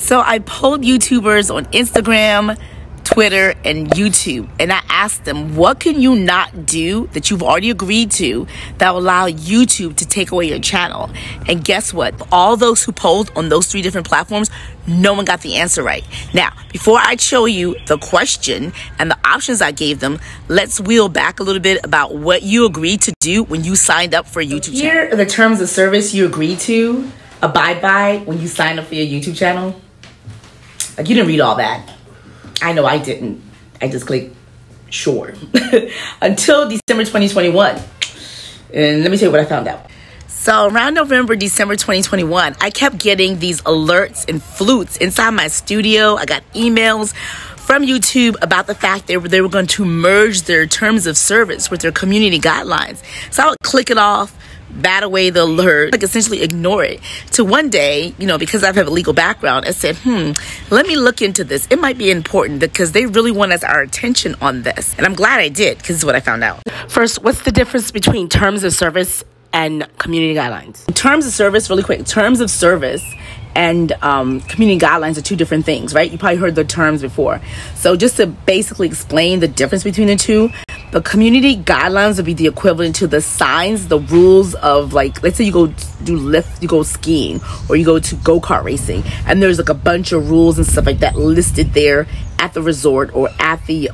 So I polled YouTubers on Instagram, Twitter, and YouTube, and I asked them, what can you not do that you've already agreed to that will allow YouTube to take away your channel? And guess what? All those who polled on those 3 different platforms, no one got the answer right. Now, before I show you the question and the options I gave them, let's wheel back a little bit about what you agreed to do when you signed up for a YouTube channel. Here are the terms of service you agreed to abide by when you signed up for your YouTube channel. Like, you didn't read all that. I know I didn't. I just clicked sure. Until December 2021. And let me tell you what I found out. So around November, December 2021, I kept getting these alerts and flutes inside my studio. I got emails from YouTube about the fact they were going to merge their terms of service with their community guidelines. So I would click it off, bat away the alert, like essentially ignore it. To one day, you know, because I have a legal background, I said, let me look into this. It might be important because they really want our attention on this. And I'm glad I did, because this is what I found out. First, what's the difference between terms of service and community guidelines? Terms of service, really quick, terms of service and community guidelines are 2 different things, right? You probably heard the terms before. So just to basically explain the difference between the 2, the community guidelines would be the equivalent to the signs, the rules of, like, let's say you go do lift, you go skiing, or you go to go-kart racing, and there's like a bunch of rules and stuff like that listed there at the resort or at the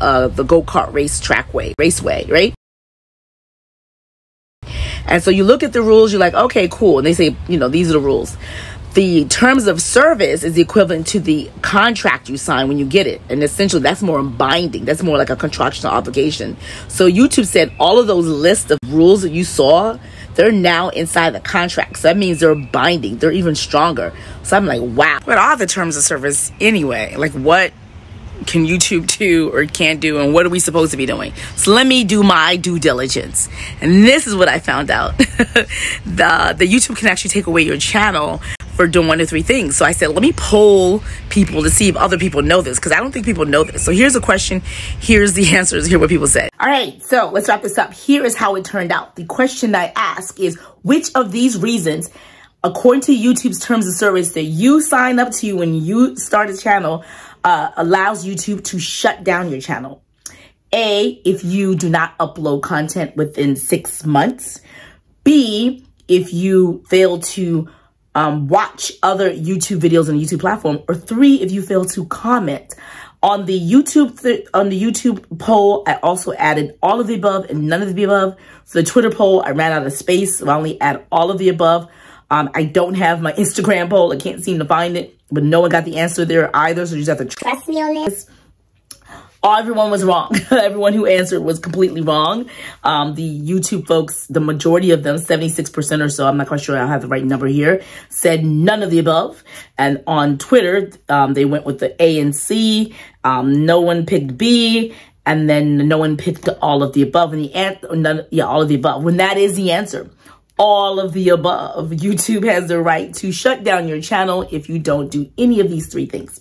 go-kart raceway, right? And so you look at the rules, you're like, okay, cool. And they say, you know, these are the rules. The terms of service is the equivalent to the contract you sign when you get it. And essentially, that's more binding. That's more like a contractual obligation. So YouTube said all of those lists of rules that you saw, they're now inside the contract. So that means they're binding. They're even stronger. So I'm like, wow. What are the terms of service anyway? Like, what can YouTube do or can't do, and what are we supposed to be doing? So let me do my due diligence. And this is what I found out. the YouTube can actually take away your channel for doing 1 of 3 things. So I said, let me poll people to see if other people know this, because I don't think people know this. So here's a question. Here's the answers. Here's what people said. All right, so let's wrap this up. Here is how it turned out. The question I asked is, which of these reasons, according to YouTube's terms of service that you sign up to when you start a channel, allows YouTube to shut down your channel? A, if you do not upload content within 6 months. B, if you fail to watch other YouTube videos on the YouTube platform. Or 3, if you fail to comment. On the YouTube poll, I also added all of the above and none of the above. For the Twitter poll, I ran out of space, so I only add all of the above. I don't have my Instagram poll. I can't seem to find it, but no one got the answer there either, so you just have to trust me on this. Everyone was wrong. Everyone who answered was completely wrong. The YouTube folks, the majority of them, 76% or so, I'm not quite sure I have the right number here, said none of the above. And on Twitter, they went with the A and C. No one picked B. And then no one picked all of the above. And all of the above. When that is the answer. All of the above. YouTube has the right to shut down your channel if you don't do any of these 3 things.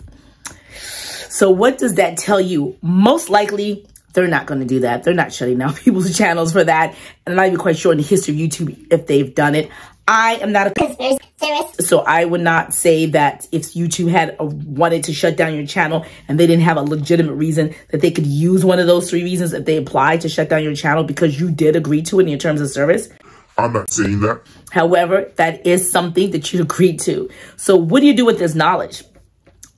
So what does that tell you? Most likely, they're not going to do that. They're not shutting down people's channels for that. And I'm not even quite sure in the history of YouTube if they've done it. I am not a conspiracy theorist, so I would not say that if YouTube had wanted to shut down your channel and they didn't have a legitimate reason, that they could use one of those 3 reasons that they applied to shut down your channel because you did agree to it in your terms of service. I'm not saying that. However, that is something that you agreed to. So what do you do with this knowledge?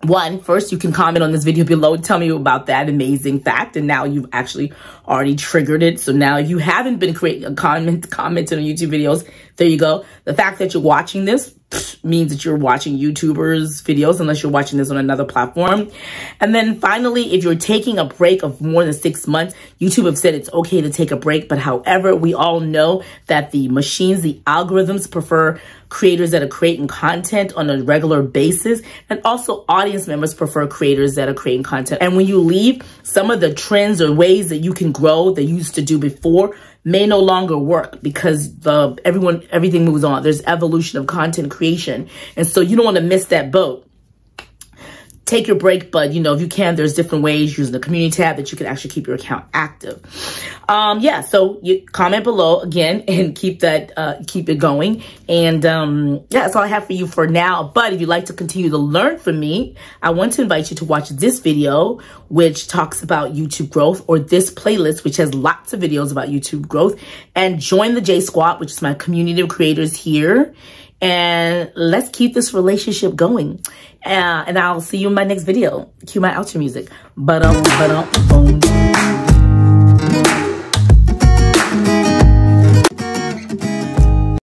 1, first, you can comment on this video below. Tell me about that amazing fact. And now you've actually already triggered it. So now you haven't been commenting on YouTube videos. There you go. The fact that you're watching this means that you're watching YouTubers videos, unless you're watching this on another platform. And then finally, if you're taking a break of more than 6 months, YouTube have said it's okay to take a break. But however, we all know that the machines, the algorithms prefer creators that are creating content on a regular basis. And also audience members prefer creators that are creating content. And when you leave, some of the trends or ways that you can grow that you used to do before may no longer work because everything moves on. There's evolution of content creation. And so you don't want to miss that boat. take your break, but you know, if you can, there's different ways using the community tab that you can actually keep your account active. Yeah, so you comment below again and keep it going. And yeah, that's all I have for you for now. But if you'd like to continue to learn from me, I want to invite you to watch this video, which talks about YouTube growth, or this playlist, which has lots of videos about YouTube growth, and join the J Squad, which is my community of creators here. And let's keep this relationship going. And I'll see you in my next video. Cue my outro music. Boom.